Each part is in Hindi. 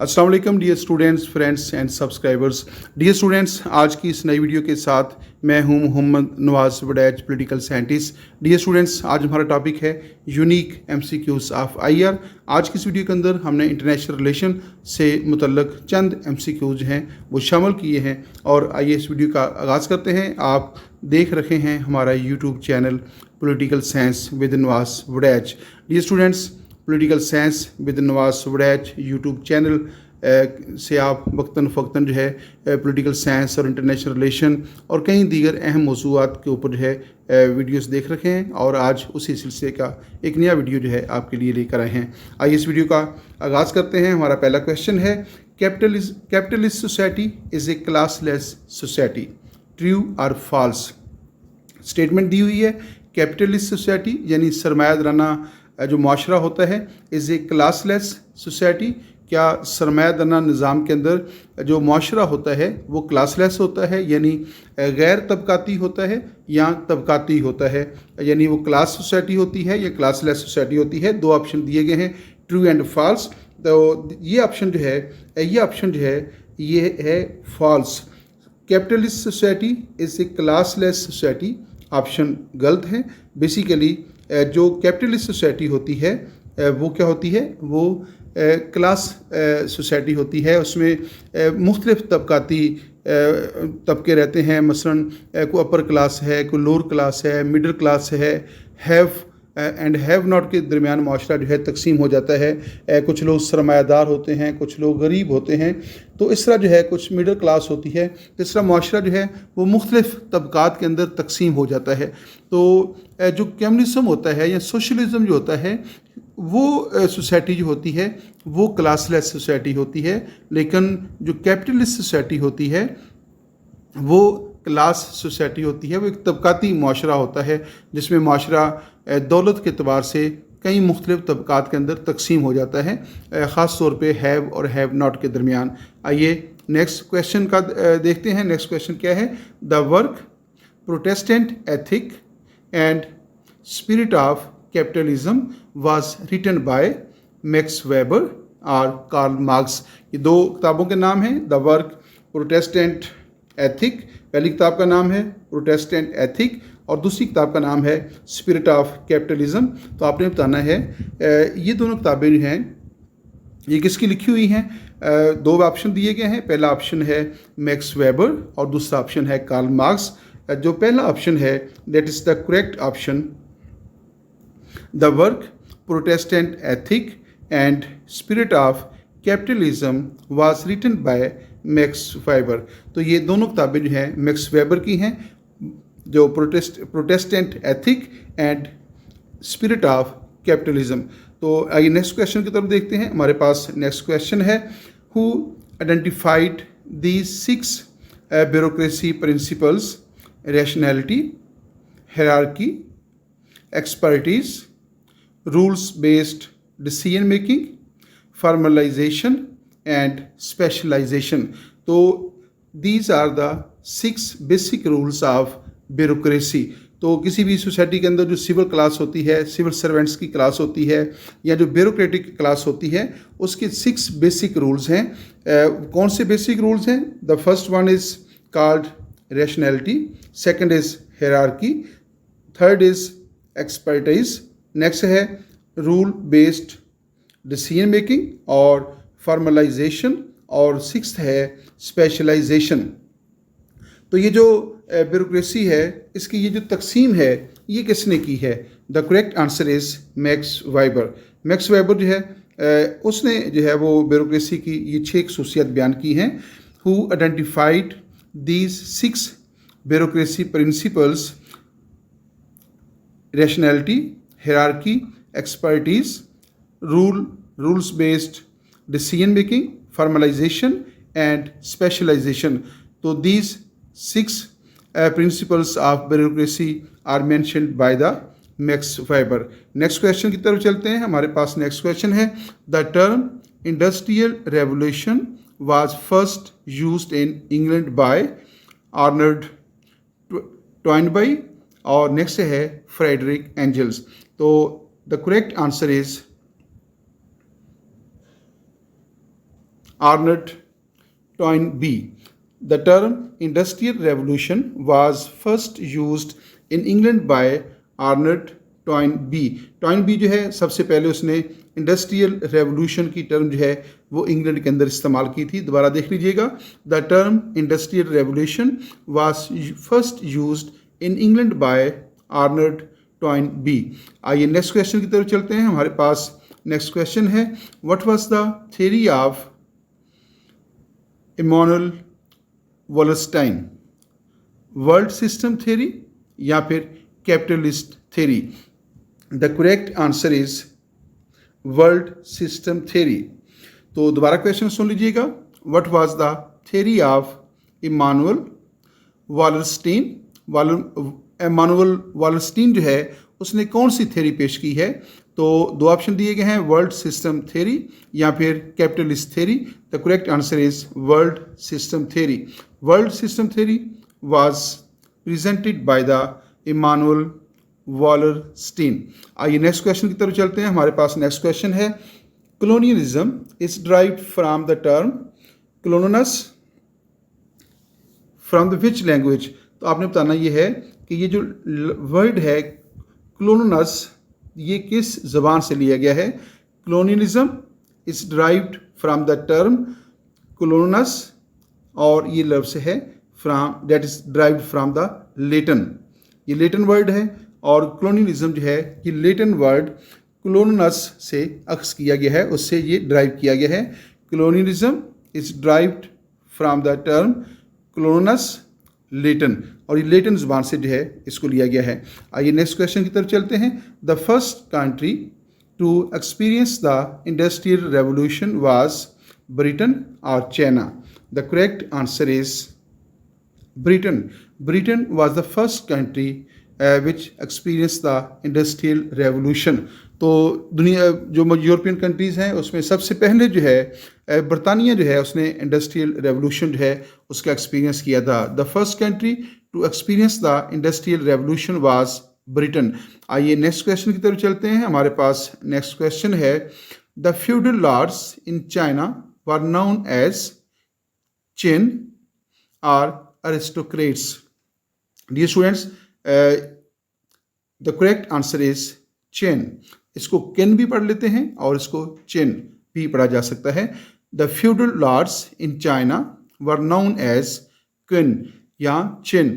अस्सलाम वालेकुम dear students, friends and subscribers. Dear students, आज की इस नई वीडियो के साथ मैं हूं Mohammad Nawaz Waraich, political scientist. Dear students, आज हमारा टॉपिक है यूनिक एमसीक्यूज ऑफ आईआर। आज की इस वीडियो के अंदर हमने इंटरनेशनल रिलेशन से मुतल्लक चंद एमसीक्यूज हैं वो शामिल किए हैं। और आइए इस वीडियो का आगाज़ करते हैं। आप देख रहे हैं हमारा YouTube channel political science with Nawaz Waraich. Dear students, political science with Nawaz Waraich YouTube channel से आप वक्तन फ़क्तन जो है पॉलिटिकल साइंस और इंटरनेशनल रिलेशन और कई दीगर अहम मौज़ूआत के ऊपर जो है वीडियोस देख रखे हैं। और आज उसी सिलसिले का एक नया वीडियो जो है आपके लिए लेकर आए हैं। आइए इस वीडियो का आगाज़ करते हैं। हमारा पहला क्वेश्चन है, capitalist society is a classless society, true और फॉल्स? स्टेटमेंट दी हुई है, कैपिटलिस्ट सोसाइटी यानी सरमायादाराना जो माशरा होता है इज़ ए क्लासलेस सोसाइटी। क्या सरमायादाराना निज़ाम के अंदर जो माशरा होता है वो क्लासलेस होता है यानी गैर तबकाती होता है या तबकाती होता है, यानी वो क्लास सोसाइटी होती है या क्लासलेस सोसाइटी होती है? दो ऑप्शन दिए गए हैं, ट्रू एंड फॉल्स। तो ये ऑप्शन जो है ये है false. Capitalist society is a classless society, option गलत है। बेसिकली जो कैपिटलिस्ट सोसाइटी होती है वो क्या होती है, वो क्लास सोसाइटी होती है। उसमें मुख्तलिफ तबकाती तबके रहते हैं। मसलन कोई अपर क्लास है, कोई लोअर क्लास है, मिडिल क्लास है, हैव एंड हैव नॉट के दरमियान माशरा जो है तकसीम हो जाता है। कुछ लोग सरमायादार होते हैं, कुछ लोग गरीब होते हैं। तो इस तरह जो है कुछ मिडिल क्लास होती है। इस तरह माशरा जो है वो मुख्तलिफ तबकात के अंदर तकसीम हो जाता है। तो जो कम्युनिज़म होता है या सोशलिज़म जो होता है वो सोसाइटी जो होती है वो क्लासलेस सोसाइटी होती है। लेकिन जो कैपिटलिस्ट सोसाइटी होती है वो क्लास सोसाइटी होती है। वो एक तबकाती माशरा होता है जिसमें माशरा दौलत के अतबार से कई मुख्तलिफ तबकात के अंदर तकसीम हो जाता है, ख़ास तौर पे हैव और हैव नॉट के दरमियान। आइए नेक्स्ट क्वेश्चन का देखते हैं। नेक्स्ट क्वेश्चन क्या है, the work Protestant ethic and spirit of capitalism was written by Max Weber और कार्ल मार्क्स। ये दो किताबों के नाम हैं, द वर्क प्रोटेस्टेंट एथिक, पहली किताब का नाम है प्रोटेस्टेंट एथिक और दूसरी किताब का नाम है स्पिरिट ऑफ कैपिटलिज्म। तो आपने बताना है ये दोनों किताबें जो हैं ये किसकी लिखी हुई हैं। दो ऑप्शन दिए गए हैं, पहला ऑप्शन है मैक्स वेबर और दूसरा ऑप्शन है कार्ल मार्क्स। जो पहला ऑप्शन है that is the correct option. The work Protestant ethic and spirit of capitalism was written by Max Weber. तो ये दोनों किताबें जो हैं मैक्स वेबर की हैं, जो Protestant ethic and spirit of capitalism. तो आइए नेक्स्ट क्वेश्चन की तरफ देखते हैं। हमारे पास नेक्स्ट क्वेश्चन है, who identified the 6 bureaucracy principles, rationality, hierarchy, expertise, rules based decision making, formalization and specialization. तो these are the 6 basic rules of bureaucracy. तो किसी भी सोसाइटी के अंदर जो सिविल क्लास होती है, सिविल सर्वेंट्स की क्लास होती है या जो ब्यूरोक्रेटिक क्लास होती है, उसके 6 बेसिक रूल्स हैं। कौन से बेसिक रूल्स हैं? The first one is called rationality, second is hierarchy, third is expertise, next है रूल बेस्ड डिसीजन मेकिंग और फॉर्मलाइजेशन, और सिक्स्थ है स्पेशलाइजेशन। तो ये जो ब्यूरोक्रेसी है इसकी ये जो तकसीम है ये किसने की है? The correct answer is max weber. Max weber जो है उसने जो है वो ब्यूरोक्रेसी की ये 6 खसूसियत बयान की हैं। Who identified these 6 bureaucracy principles, rationality, hierarchy, expertise, rules based decision making, formalization and specialization. So these 6 principles of bureaucracy are mentioned by the Max Weber. Next question की तरफ चलते हैं। हमारे पास next question है, the term industrial revolution was first used in England by Arnold Toynbee और next है Frederick Engels. तो the correct answer is Arnold Toynbee. The term Industrial Revolution was first used in England by Arnold Toynbee. Toynbee जो है सबसे पहले उसने इंडस्ट्रियल रेवोल्यूशन की टर्म जो है वो इंग्लैंड के अंदर इस्तेमाल की थी. दोबारा देख लीजिएगा. The term industrial revolution was first used in England by Arnold Toynbee. आइए नेक्स्ट क्वेश्चन की तरफ चलते हैं. हमारे पास नेक्स्ट क्वेश्चन है, what was the theory of Immanuel Wallerstein? World system theory या फिर capitalist theory? The correct answer is world system theory. तो दोबारा क्वेश्चन सुन लीजिएगा. What was the theory of Immanuel Wallerstein? Immanuel Wallerstein जो है उसने कौन सी थ्योरी पेश की है? तो दो ऑप्शन दिए गए हैं, वर्ल्ड सिस्टम थ्योरी या फिर capitalist theory. The correct answer is world system theory. World system theory was presented by the Immanuel Wallerstein. आइए नेक्स्ट क्वेश्चन की तरफ चलते हैं. हमारे पास नेक्स्ट क्वेश्चन है, colonialism is derived from the term colonus from the which language? तो आपने बताना ये है कि ये जो वर्ड है colonus ये किस जबान से लिया गया है? colonialism is derived from the term colonus और ये लफ्ज़ है from that is derived from the Latin. ये लेटिन वर्ड है और colonialism जो है ये लेटिन वर्ड colonus से अक्स किया गया है, उससे ये ड्राइव किया गया है. colonialism is derived from the term colonus Latin और ये लेटिन जुबान से जो है इसको लिया गया है. आइए नेक्स्ट क्वेश्चन की तरफ चलते हैं. The first country to experience the industrial revolution was Britain और China? The correct answer is Britain. Britain was the first country which experience the industrial revolution. तो दुनिया जो यूरोपियन कंट्रीज़ हैं उसमें सबसे पहले जो है बरतानिया जो है उसने इंडस्ट्रियल रेवोल्यूशन जो है उसका एक्सपीरियंस किया था. The first country to experience the industrial revolution was Britain. आइए नेक्स्ट क्वेश्चन की तरफ चलते हैं. हमारे पास नेक्स्ट क्वेश्चन है, the feudal lords in China were known as Chen और aristocrats? Dear students, the correct answer is Chen. इसको केन भी पढ़ लेते हैं और इसको चेन भी पढ़ा जा सकता है. The feudal lords in China were known as Qin या Chen.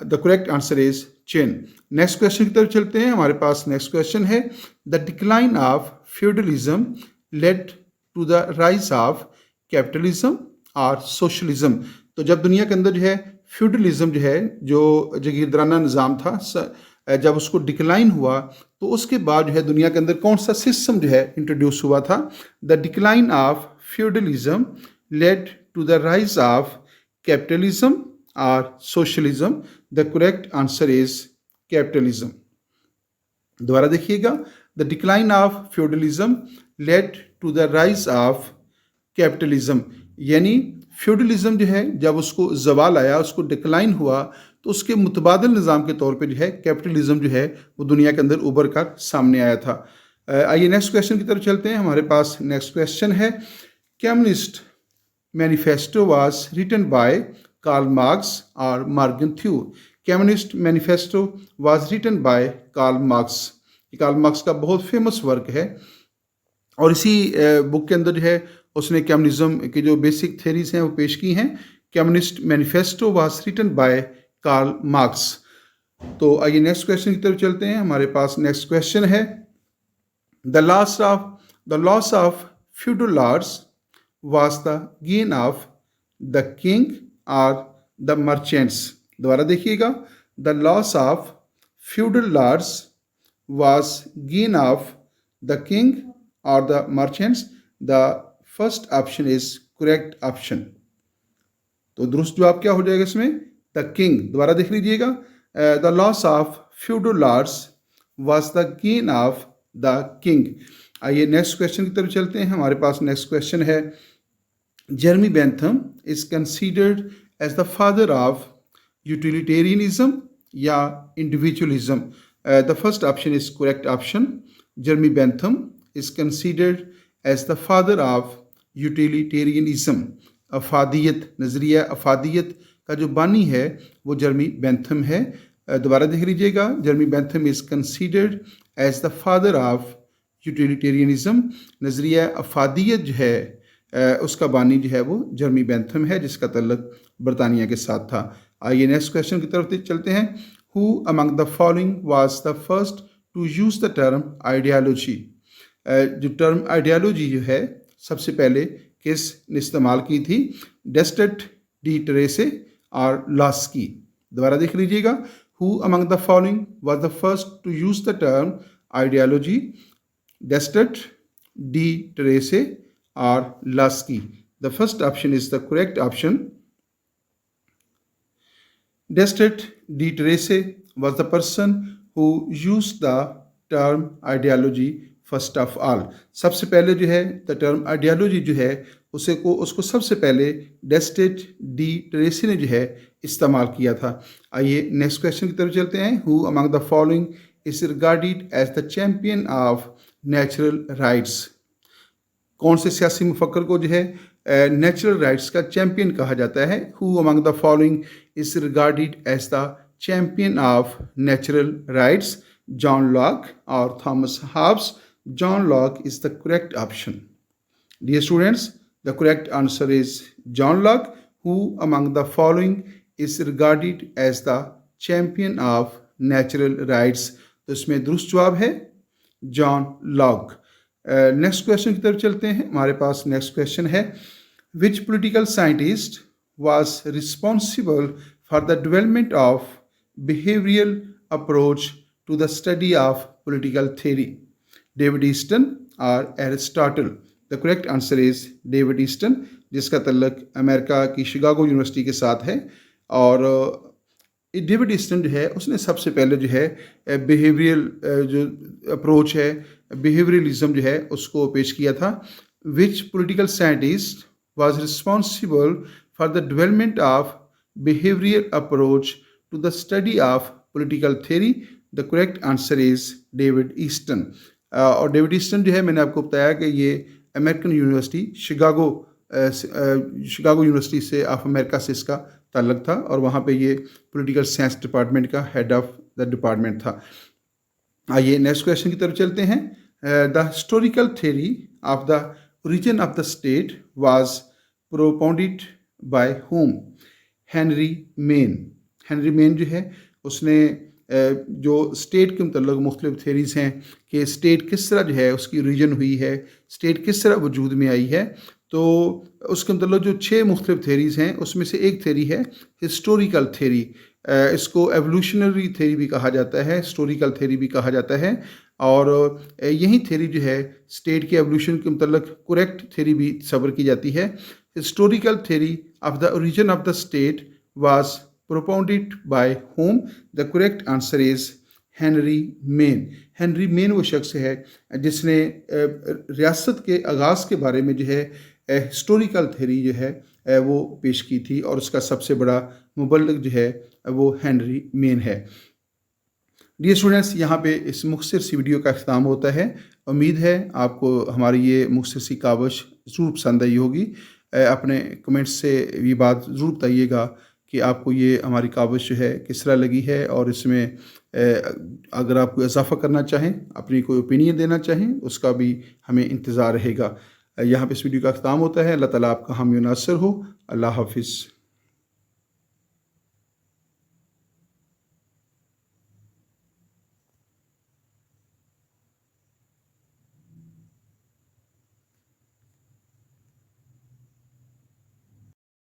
The correct answer is Chen. Next question की तरफ चलते हैं. हमारे पास नेक्स्ट क्वेश्चन है, the decline of feudalism led to the rise of capitalism और सोशलिज्म? तो जब दुनिया के अंदर जो है फ्यूडलिज्म जो है जो जागीरदाराना निज़ाम था, जब उसको डिक्लाइन हुआ तो उसके बाद जो है दुनिया के अंदर कौन सा सिस्टम जो है इंट्रोड्यूस हुआ था? The decline of feudalism led to the rise of capitalism और socialism? The correct answer is capitalism. दोबारा देखिएगा, the decline of feudalism led to the rise of capitalism. यानी फ्यूडलिज्म जो है जब उसको जवाल आया, उसको डिक्लाइन हुआ, तो उसके मुतबादल निज़ाम के तौर पे जो है कैपिटलिज्म जो है वो दुनिया के अंदर उभर कर सामने आया था. आइए नेक्स्ट क्वेश्चन की तरफ चलते हैं. हमारे पास नेक्स्ट क्वेश्चन है, communist manifesto was written by Karl Marx और Morgenthau? Communist manifesto was written by Karl Marx. ये कार्ल मार्क्स का बहुत फेमस वर्क है और इसी बुक के अंदर जो है उसने कम्युनिज्म की जो बेसिक थ्योरीज हैं वो पेश की हैं. Communist manifesto was written by Karl Marx. तो आइए नेक्स्ट क्वेश्चन की तरफ चलते हैं. हमारे पास नेक्स्ट क्वेश्चन है, the loss of feudal lords was the gain of the king और द मर्चेंट्स? दोबारा देखिएगा, the loss of feudal lords was gain of the king और the merchants? The first option is correct option. तो दुरुस्त जवाब क्या हो जाएगा इसमें? The king. दोबारा देख लीजिएगा, the loss of feudal lords was the gain of the king. आइए नेक्स्ट क्वेश्चन की तरफ चलते हैं. हमारे पास नेक्स्ट क्वेश्चन है, Jeremy Bentham is considered as the father of utilitarianism या individualism? The first option is correct option. Jeremy Bentham is considered as the father of utilitarianism, अफादियत, नज़रिया अफादियत का जो बानी है वो जर्मी बेंथम है। दोबारा देख लीजिएगा, Jeremy Bentham is considered as the father of utilitarianism. नज़रिया अफादियत जो है उसका बानी जो है वो जर्मी बेंथम है, जिसका तल्लुक बरतानिया के साथ था। आइए नेक्स्ट क्वेश्चन की तरफ चलते हैं। Who among the following was the first to use the term ideology. जो टर्म आइडियालॉजी जो है सबसे पहले किस ने इस्तेमाल की थी? डेस्टेट, डी टेरेसे और लास्की। दोबारा देख लीजिएगा, who among the following was the first to use the term ideology? Destutt, de Tracy और Laski. The first option is the correct option. Destet de Trece was the person who used the term ideology first of all. सबसे पहले जो है the term ideology जो है उसको सबसे पहले डेस्टेट डी ट्रेसी ने जो है इस्तेमाल किया था। आइए नेक्स्ट क्वेश्चन की तरफ चलते हैं। Who among the following is regarded as the champion of natural rights? कौन से सियासी मुफक्कर को जो है नेचुरल राइट्स का चैम्पियन कहा जाता है? Who among the following is regarded as the champion of natural rights? John Locke और Thomas Hobbes. John Locke is the correct option. Dear students, the correct answer is John Locke. Who among the following is regarded as the champion of natural rights? तो इसमें दुरुस्त जवाब है जॉन लॉक। नेक्स्ट क्वेश्चन की तरफ चलते हैं। हमारे पास नेक्स्ट क्वेश्चन है, which political scientist was responsible for the development of behavioural approach to the study of political theory? David Easton और Aristotle. The correct answer is David Easton, जिसका तल्लुक अमेरिका की शिकागो यूनिवर्सिटी के साथ है। और डेविड ईस्टन जो है उसने सबसे पहले जो है बिहेवियरल जो अप्रोच है, बिहेवियरलिज्म जो है उसको पेश किया था। Which political scientist was responsible for the development of behavioural approach to the study of political theory? The correct answer is David Easton. और डेविड ईस्टन जो है मैंने आपको बताया कि ये अमेरिकन यूनिवर्सिटी शिकागो यूनिवर्सिटी से ऑफ अमेरिका से इसका ताल्लुक था, और वहाँ पे ये पॉलिटिकल साइंस डिपार्टमेंट का हेड ऑफ द डिपार्टमेंट था। आइए नेक्स्ट क्वेश्चन की तरफ चलते हैं। The historical theory of the origin of the state was propounded by whom? Henry main. Henry main जो है उसने जो स्टेट के मतलब मुख्तलिफ थ्योरीज हैं कि स्टेट किस तरह जो है उसकी ओरिजिन हुई है, स्टेट किस तरह वजूद में आई है, तो उसके मतलब जो 6 मुख्तलिफ थ्योरीज हैं उसमें से एक थ्योरी है हिस्टोरिकल थ्योरी। इसको एवोल्यूशनरी थ्योरी भी कहा जाता है, हिस्टोरिकल थ्योरी भी कहा जाता है। और यही थ्योरी जो है स्टेट के एवोल्यूशन के मतलब करेक्ट थ्योरी भी सबर की जाती है। Historical theory of the origin of the state was propounded bye home? The correct answer is Henry main. Henry main वो शख्स है जिसने रियासत के आगाज़ के बारे में जो है हिस्टोरिकल थ्योरी जो है वो पेश की थी, और उसका सबसे बड़ा मुबल्लिग जो है वो हेनरी मेन है। डियर स्टूडेंट्स, यहाँ पे इस मुख्तसर सी वीडियो का अख्ताम होता है। उम्मीद है आपको हमारी ये मुख्तसर सी कावश ज़रूर पसंद आई होगी। अपने कमेंट्स से ये बात ज़रूर बताइएगा कि आपको ये हमारी कावश जो है किस तरह लगी है, और इसमें अगर आप कोई इजाफ़ा करना चाहें, अपनी कोई ओपिनियन देना चाहें, उसका भी हमें इंतज़ार रहेगा। यहाँ पे इस वीडियो का अख्ताम होता है। अल्लाह ताला आपका हामी नासिर हो। अल्लाह हाफिज़।